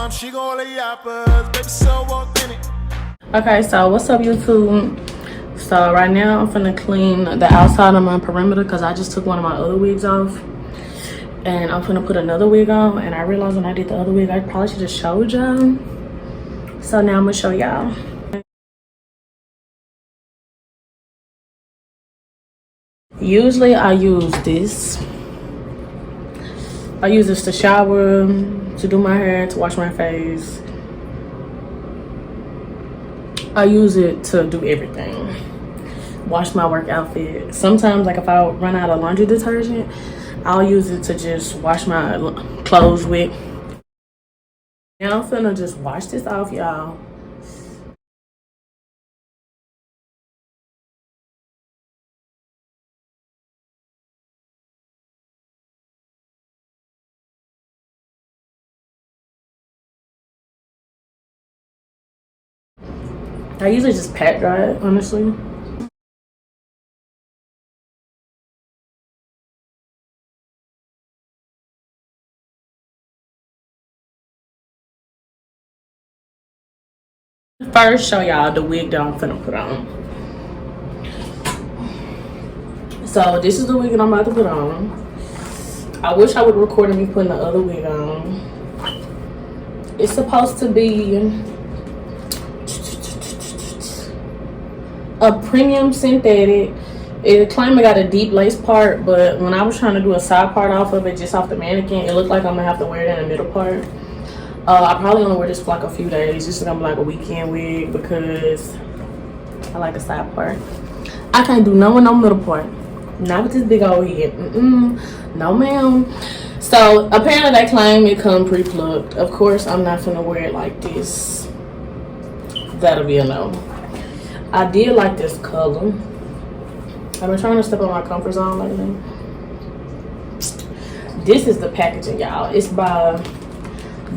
Okay, so what's up, YouTube? So right now I'm finna clean the outside of my perimeter because I just took one of my other wigs off, and I'm finna put another wig on. And I realized when I did the other wig, I probably should have showed y'all. So now I'm gonna show y'all. Usually I use this. I use this to shower, to do my hair, to wash my face. I use it to do everything. Wash my work outfit. Sometimes, like if I run out of laundry detergent, I'll use it to just wash my clothes with. Now I'm finna just wash this off, y'all. I usually just pat dry it, honestly. First, show y'all the wig that I'm finna put on. So this is the wig that I'm about to put on. I wish I would have recorded me putting the other wig on. It's supposed to be a premium synthetic. It claimed it got a deep lace part, but when I was trying to do a side part off of it, just off the mannequin, it looked like I'm gonna have to wear it in the middle part. I probably only wear this for like a few days. This is gonna be like a weekend wig because I like a side part. I can't do no middle part. Not with this big old head. No ma'am. So apparently they claim it come pre-plucked. Of course I'm not gonna wear it like this. That'll be a no. I did like this color. I've been trying to step on my comfort zone lately. This is the packaging, y'all. It's by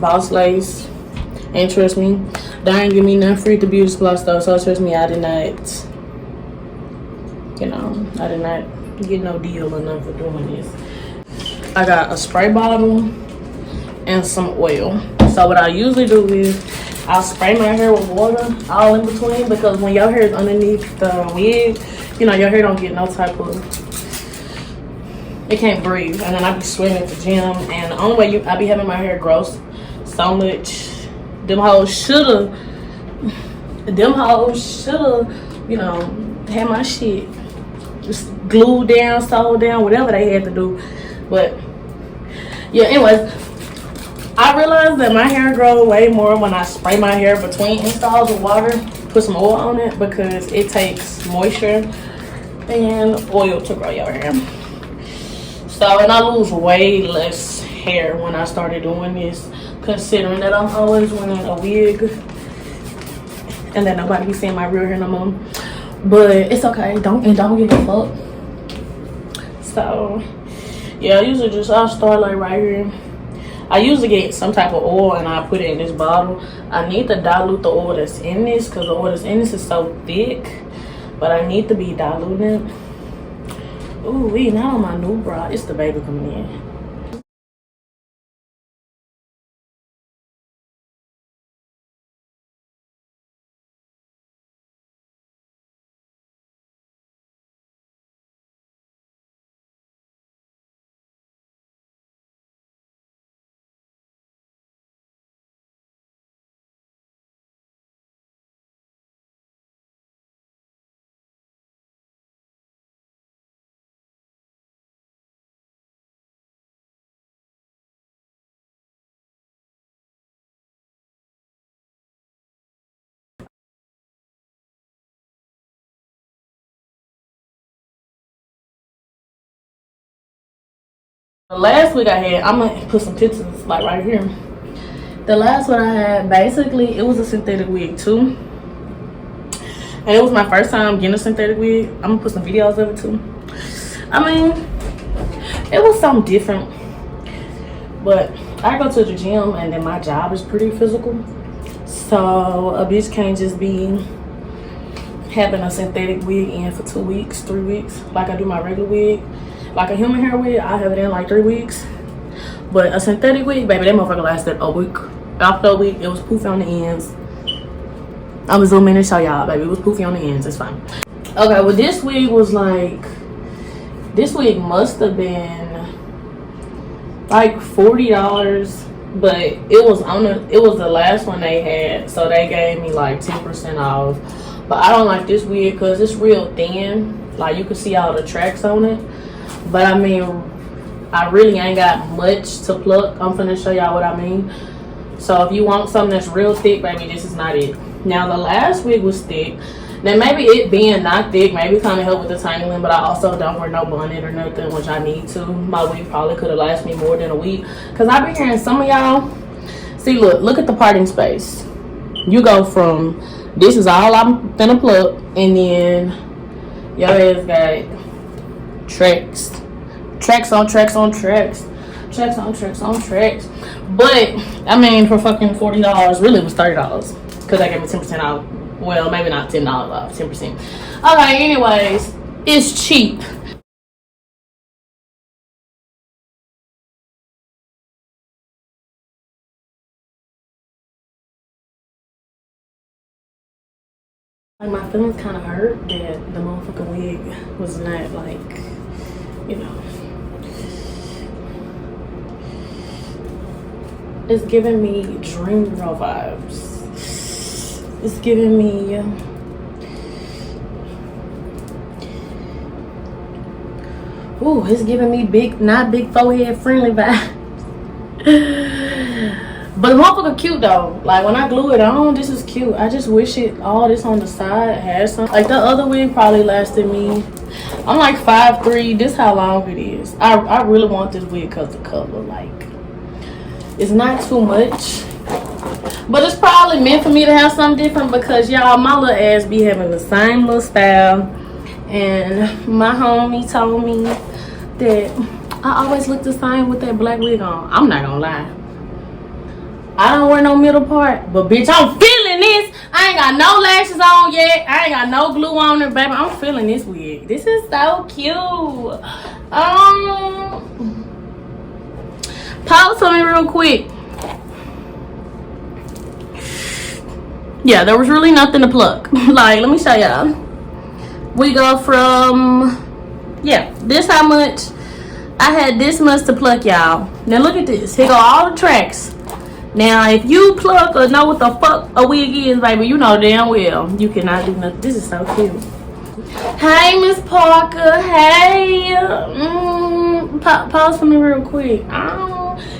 Boss Lace. And trust me, they ain't give me nothing free to beauty supply stuff. So trust me, I did not, I did not get no deal or nothing for doing this. I got a spray bottle and some oil. So what I usually do is I'll spray my hair with water all in between, because when your hair is underneath the wig, your hair don't get no type of, it can't breathe. And then I be sweating at the gym, and the only way I be having my hair grow so much, them hoes shoulda, had my shit just glued down, sewed down, whatever they had to do. But yeah, anyways, I realized that my hair grows way more when I spray my hair between installs of water, put some oil on it, because it takes moisture and oil to grow your hair. So, and I lose way less hair when I started doing this, considering that I'm always wearing a wig and that nobody be seeing my real hair no more. But it's okay, don't give a fuck. So yeah, I'll start like right here. I usually get some type of oil and I put it in this bottle. I need to dilute the oil that's in this, because the oil that's in this is so thick, but I need to be diluted. Ooh, not on my new bra. It's the baby coming in. The last wig I had, I'm gonna put some pictures like right here. The last one I had, basically, it was a synthetic wig too. And it was my first time getting a synthetic wig. I'm gonna put some videos of it too. I mean, it was something different. But I go to the gym and then my job is pretty physical. So a bitch can't just be having a synthetic wig in for 2 weeks, 3 weeks, like I do my regular wig. Like a human hair wig, I have it in like 3 weeks. But a synthetic wig, baby, that motherfucker lasted a week. after a week, it was poofy on the ends. I'm gonna zoom in and show y'all, baby. It was poofy on the ends. It's fine. Okay, well, this wig was like, this wig must have been like $40, but it was on the, it was the last one they had, so they gave me like 10% off. But I don't like this wig because it's real thin, like you can see all the tracks on it. But I mean, I really ain't got much to pluck. I'm finna show y'all what I mean. So if you want something that's real thick, baby, this is not it. Now the last wig was thick. Now maybe it being not thick maybe kind of help with the tangling, but I also don't wear no bonnet or nothing, which I need to. My wig probably could have lasted me more than a week, because I've been hearing some of y'all, see, look at the parting space. You go from, this is all I'm finna pluck, and then your ass got tracks on tracks on tracks, tracks on tracks on tracks. But I mean, for fucking $40, really it was $30, because they gave me 10% off. Well, maybe not $10 off, 10%. Okay, anyways, it's cheap. Like, my feelings kind of hurt that the motherfucking wig was not, like, you know. It's giving me dream girl vibes. It's giving me ooh, it's giving me big, not big forehead friendly vibes. But the motherfucker cute though. Like when I glue it on, this is cute. I just wish it all this on the side had some. Like the other wig probably lasted me. I'm like 5'3". This how long it is. I really want this wig because the color, like, it's not too much. But it's probably meant for me to have something different, because y'all, my little ass be having the same little style. And my homie told me that I always look the same with that black wig on. I'm not gonna lie. I don't wear no middle part, but bitch, I'm feeling this. I ain't got no lashes on yet. I ain't got no glue on it, baby. I'm feeling this wig. This is so cute. Pause for me real quick. Yeah, there was really nothing to pluck. Like, let me show y'all. We go from, yeah, this how much. I had this much to pluck, y'all. Now look at this. Here go all the tracks. Now, if you pluck or know what the fuck a wig is, baby, you know damn well you cannot do nothing. This is so cute. Hey, Miss Parker. Hey. Pause for me real quick.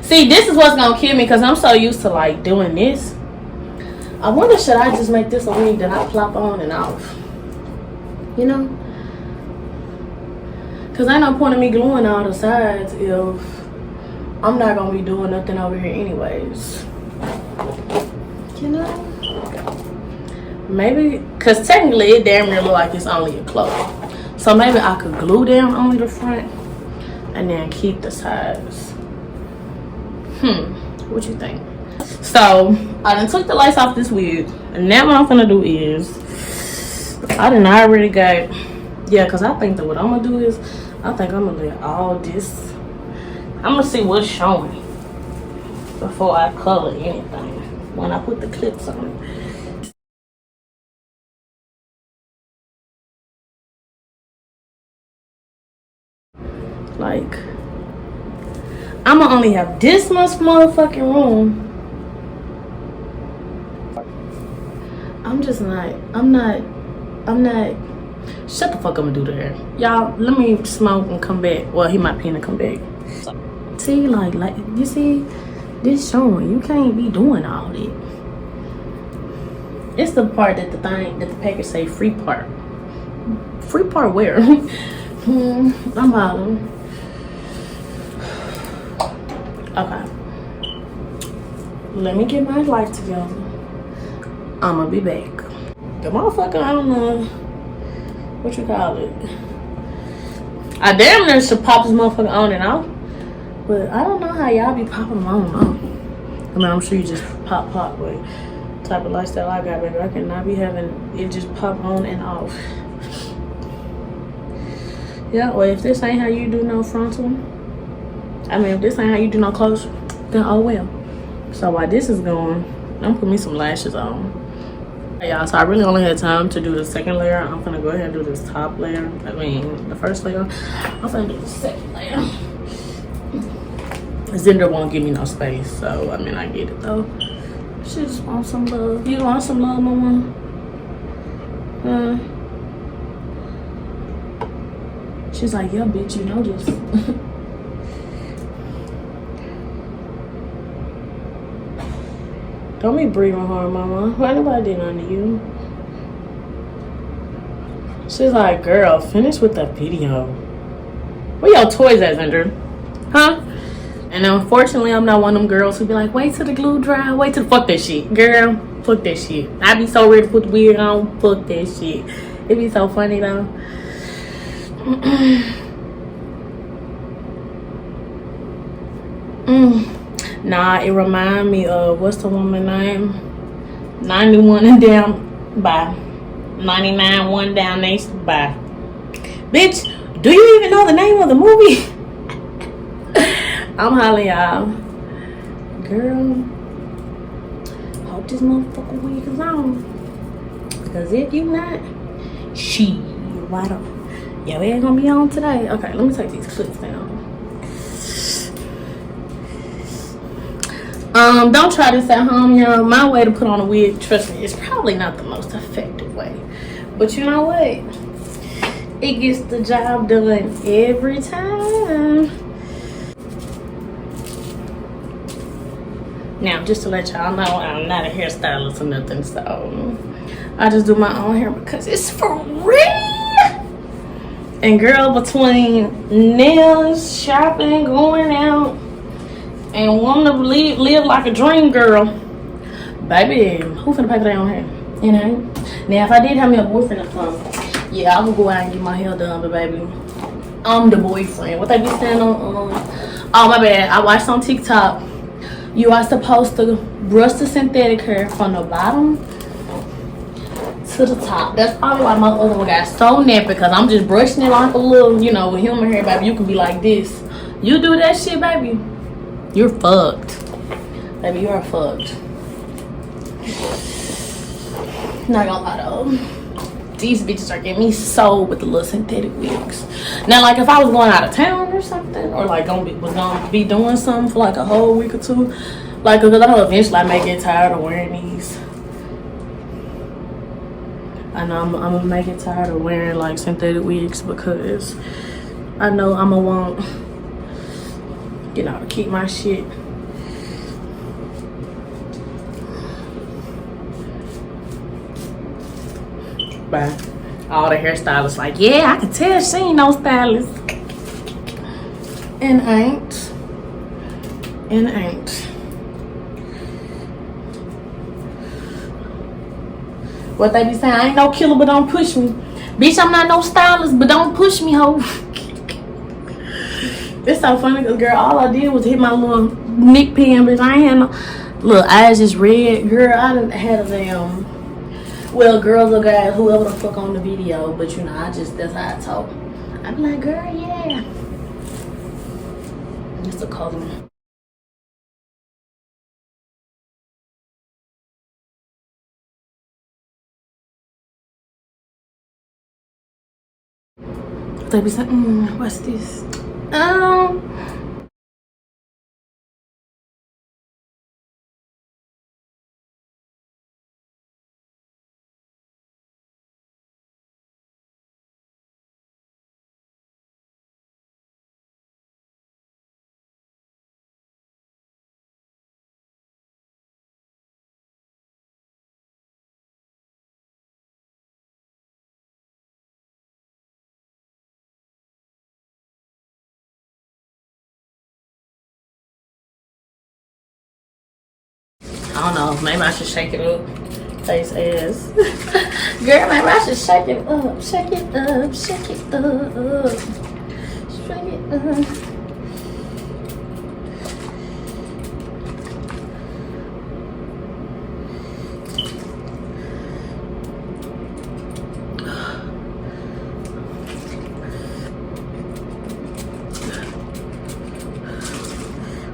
See, this is what's gonna kill me, because I'm so used to like doing this. I wonder, should I just make this a wig that I plop on and off? You know? Because ain't no point in me gluing all the sides if I'm not going to be doing nothing over here anyways. You know? Maybe, because technically it damn near look like it's only a cloak. So maybe I could glue down only the front and then keep the sides. What you think? So I done took the lights off this wig, and now what I'm gonna do is I done already got, yeah, because I think that what I'm gonna do is I think I'm gonna let all this, I'm gonna see what's showing before I color anything when I put the clips on it. Like, I'ma only have this much motherfucking room. I'm not, shut the fuck up and do the hair. Y'all, let me smoke and come back. Well, he might pee and come back. See, like, you see, this showing, you can't be doing all that. It's the part that the package say free part. Free part where? I'm hollering. Okay. Let me get my life together. I'ma be back. The motherfucker, I don't know what you call it. I damn near should pop this motherfucker on and off, but I don't know how y'all be popping them on and off. I mean, I'm sure you just pop, but type of lifestyle I got, baby, I cannot be having it just pop on and off. Yeah, well, if this ain't how you do no frontal, I mean, if this ain't how you do no closure, then oh well. So while this is going, I'm putting me some lashes on. Hey y'all, so I really only had time to do the second layer. I'm gonna go ahead and do this top layer. I mean, the first layer. I'm gonna do the second layer. Zinder won't give me no space, so I mean, I get it though. She just wants some love. You want some love, mama? She's like, yeah, bitch, you know this. Don't be breathing hard, mama. Why nobody did nothing to you? She's like, girl, finish with the video. Where your toys at, Zinder? Huh? And unfortunately, I'm not one of them girls who be like, wait till the glue dry, wait till fuck that shit. Girl, fuck that shit. I be so ready to put the wig on, fuck that shit. It be so funny though. Nah, it remind me of, what's the woman name? 91 and down by 99 one down next by. Bitch, do you even know the name of the movie? I'm hollering y'all. Girl, hope this motherfucker wig is on. Because if you not, she right up. Yeah, we ain't gonna be on today. Okay, let me take these clips down. Don't try this at home, y'all. My way to put on a wig, trust me, it's probably not the most effective way. But you know what? It gets the job done every time. Now, just to let y'all know, I'm not a hairstylist or nothing, so I just do my own hair because it's free. And girl, between nails, shopping, going out, and wanting to live like a dream girl, baby, who finna pay for that on hair? You know? Now, if I did have me a boyfriend or something, yeah, I would go out and get my hair done, but baby, I'm the boyfriend. What they be saying on, oh my bad, I watched on TikTok. You are supposed to brush the synthetic hair from the bottom to the top. That's probably why my other one got so nappy, because I'm just brushing it like a little, you know, with human hair, baby. You can be like this. You do that shit, baby, you're fucked. Baby, you are fucked. Not gonna lie though. These bitches are getting me sold with the little synthetic wigs. Now, like if I was going out of town or something, or like was gonna be doing something for like a whole week or two, like, because I know eventually I may get tired of wearing these. I know I'm gonna make it tired of wearing like synthetic wigs, because I know I'm gonna want, you know, to keep my shit. Bye. All the hairstylists like, yeah, I can tell she ain't no stylist. And ain't. What they be saying, I ain't no killer, but don't push me. Bitch, I'm not no stylist, but don't push me, ho. It's so funny, because girl, all I did was hit my little nick pen, but I ain't had no little eyes just red. Girl, I done had a damn, well, girls or guys, whoever the fuck on the video, but you know, that's how I talk. I be like, girl, yeah. It's a color. They be saying, what's this? I don't know, maybe I should shake it up. Face ass. Girl, maybe I should shake it up. Shake it up, shake it up. Shake it up.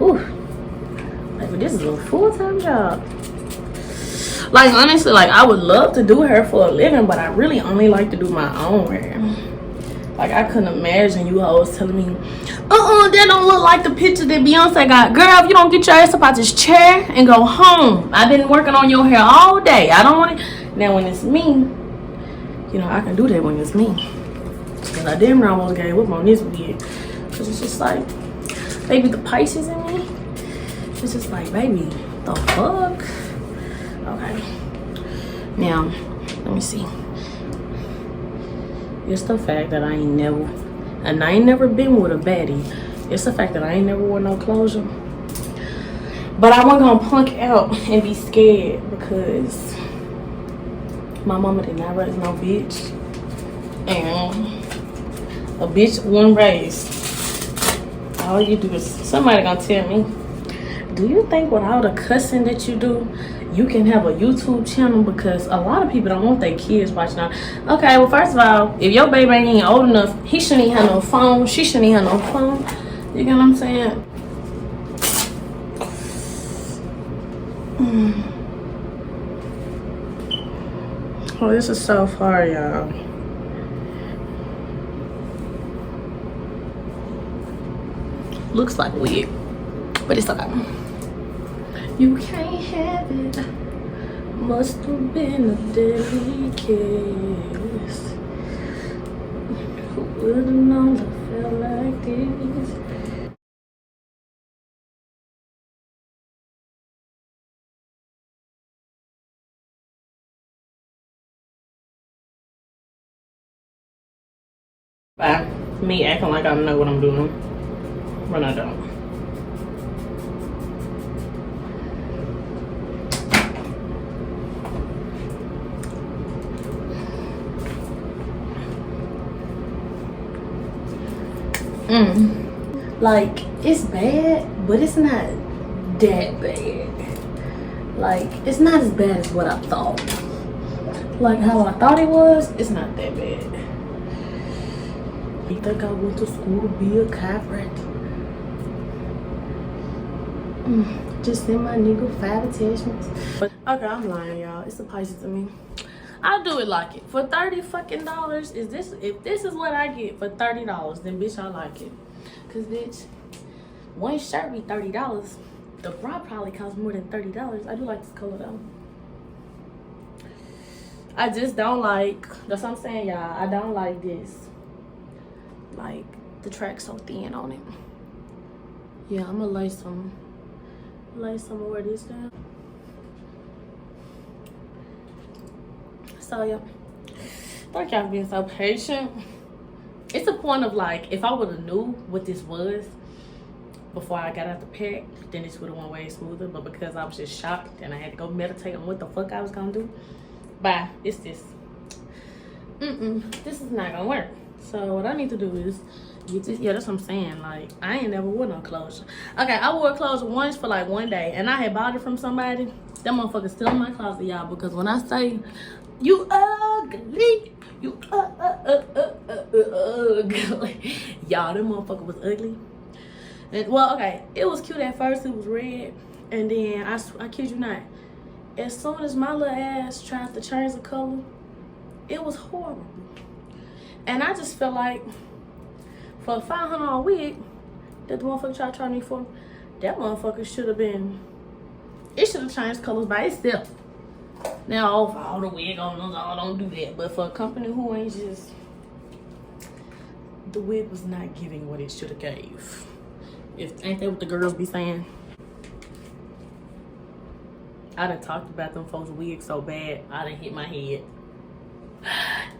Ooh. This is a little full part-time job. Like, honestly, like, I would love to do hair for a living, but I really only like to do my own hair. Like, I couldn't imagine you always telling me, that don't look like the picture that Beyonce got. Girl, if you don't get your ass up out this chair and go home, I've been working on your hair all day. I don't want it. Now, when it's me, you know, I can do that when it's me. And I damn near almost gave up on this wig. Because it's just like, baby, the Pisces in me. It's just like, baby, the fuck? Okay. Now, let me see. It's the fact that I ain't never been with a baddie. It's the fact that I ain't never wore no closure. But I wasn't gonna punk out and be scared because my mama did not raise no bitch. And a bitch wasn't raised. All you do is, somebody gonna tell me, do you think with all the cussing that you do, you can have a YouTube channel? Because a lot of people don't want their kids watching out. Okay, well, first of all, if your baby ain't even old enough, he shouldn't even have no phone. She shouldn't even have no phone. You get what I'm saying? Oh, this is so far, y'all. Looks like a wig, but it's okay. You can't have it. Must have been a deadly kiss. Who would have known I felt like this? By me acting like I know what I'm doing, but I don't. Like, it's bad, but it's not that bad. Like, it's not as bad as what I thought. Like how I thought it was, it's not that bad. You think I went to school to be a chiropractor? Just send my nigga 5 attachments. But okay, I'm lying, y'all. It's a Pisces to me. I'll do it like it. For $30 fucking dollars, if this is what I get for $30, then bitch, I like it. Cause bitch, one shirt be $30. The bra probably costs more than $30. I do like this color though. I just don't like, that's what I'm saying, y'all. I don't like this. Like, the track's so thin on it. Yeah, I'm gonna lay some more of this down. So yeah, thank y'all for being so patient. It's a point of like, if I would have knew what this was before I got out the pack, then this would have went way smoother. But because I was just shocked and I had to go meditate on what the fuck I was gonna do, bye, it's this. This is not gonna work. So what I need to do is get this. Yeah, that's what I'm saying. Like, I ain't never wore no closure. Okay, I wore closure once for like one day, and I had bought it from somebody. That motherfucker's still in my closet, y'all. Because when I say you ugly, you ugly, y'all, that motherfucker was ugly. And well, okay, it was cute at first. It was red, and then I kid you not, as soon as my little ass tried to change the color, it was horrible. And I just felt like for a $500 wig that the motherfucker tried to try me for, that motherfucker should have been, it should have changed colors by itself. Now, for all the wig owners, I don't do that. But for a company who ain't just, the wig was not giving what it should have gave. Ain't that what the girls be saying? I done talked about them folks' wigs so bad, I done hit my head.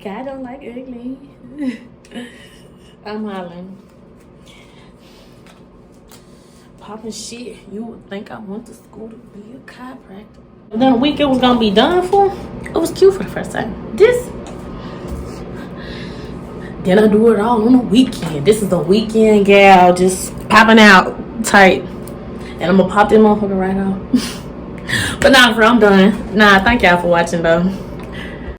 God don't like ugly. I'm hollering. Popping shit. You would think I went to school to be a chiropractor. Then the week it was gonna be done for, it was cute for the first time. Then I do it all on the weekend. This is the weekend gal, just popping out tight. And I'm gonna pop this motherfucker right out. But nah, bro, I'm done. Nah, thank y'all for watching though.